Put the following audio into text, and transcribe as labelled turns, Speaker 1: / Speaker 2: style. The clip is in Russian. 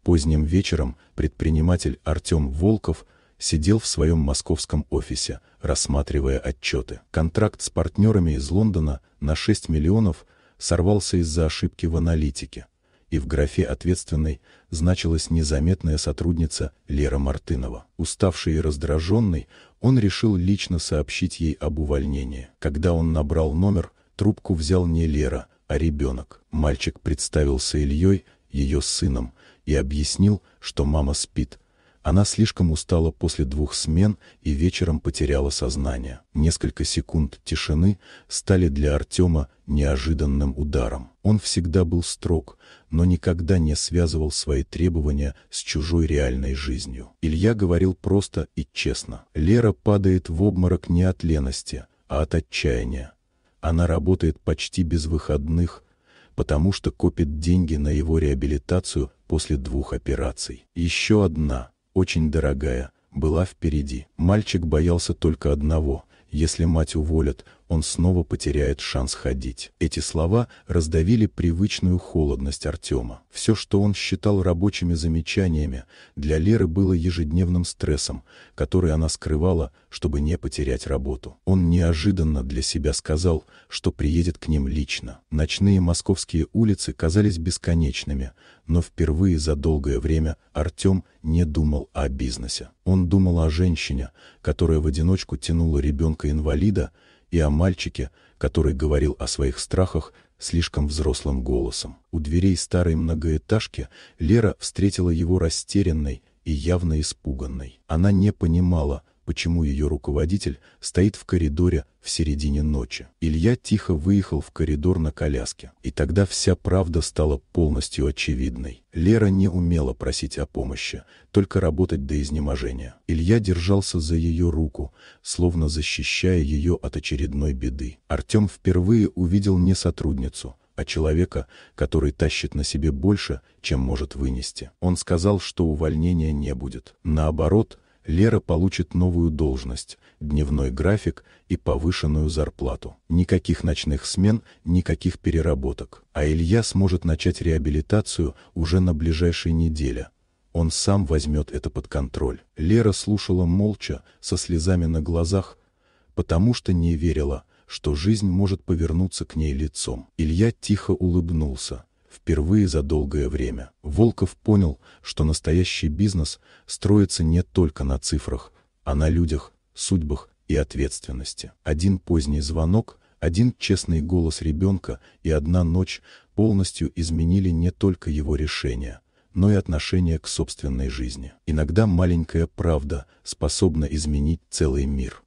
Speaker 1: Поздним вечером предприниматель Артем Волков сидел в своем московском офисе, рассматривая отчеты. Контракт с партнерами из Лондона на 6 миллионов сорвался из-за ошибки в аналитике, и в графе «Ответственной» значилась незаметная сотрудница Лера Мартынова. Уставший и раздраженный, он решил лично сообщить ей об увольнении. Когда он набрал номер, трубку взял не Лера, а ребенок. Мальчик представился Ильей, ее сыном, и объяснил, что мама спит. Она слишком устала после 2 смен и вечером потеряла сознание. Несколько секунд тишины стали для Артема неожиданным ударом. Он всегда был строг, но никогда не связывал свои требования с чужой реальной жизнью. Илья говорил просто и честно. Лера падает в обморок не от лености, а от отчаяния. Она работает почти без выходных, потому что копит деньги на его реабилитацию после 2 операций. Еще одна, очень дорогая, была впереди. Мальчик боялся только одного: если мать уволят, он снова потеряет шанс ходить. Эти слова раздавили привычную холодность Артема. Все, что он считал рабочими замечаниями, для Леры было ежедневным стрессом, который она скрывала, чтобы не потерять работу. Он неожиданно для себя сказал, что приедет к ним лично. Ночные московские улицы казались бесконечными, но впервые за долгое время Артем не думал о бизнесе. Он думал о женщине, которая в одиночку тянула ребенка-инвалида, и о мальчике, который говорил о своих страхах слишком взрослым голосом. У дверей старой многоэтажки Лера встретила его растерянной и явно испуганной. Она не понимала, почему ее руководитель стоит в коридоре в середине ночи. Илья тихо выехал в коридор на коляске, и тогда вся правда стала полностью очевидной. Лера не умела просить о помощи, только работать до изнеможения. Илья держался за ее руку, словно защищая ее от очередной беды. Артем впервые увидел не сотрудницу, а человека, который тащит на себе больше, чем может вынести. Он сказал, что увольнения не будет. Наоборот, Лера получит новую должность, дневной график и повышенную зарплату. Никаких ночных смен, никаких переработок. А Илья сможет начать реабилитацию уже на ближайшей неделе. Он сам возьмет это под контроль. Лера слушала молча, со слезами на глазах, потому что не верила, что жизнь может повернуться к ней лицом. Илья тихо улыбнулся. Впервые за долгое время Волков понял, что настоящий бизнес строится не только на цифрах, а на людях, судьбах и ответственности. Один поздний звонок, один честный голос ребенка и одна ночь полностью изменили не только его решение, но и отношение к собственной жизни. Иногда маленькая правда способна изменить целый мир.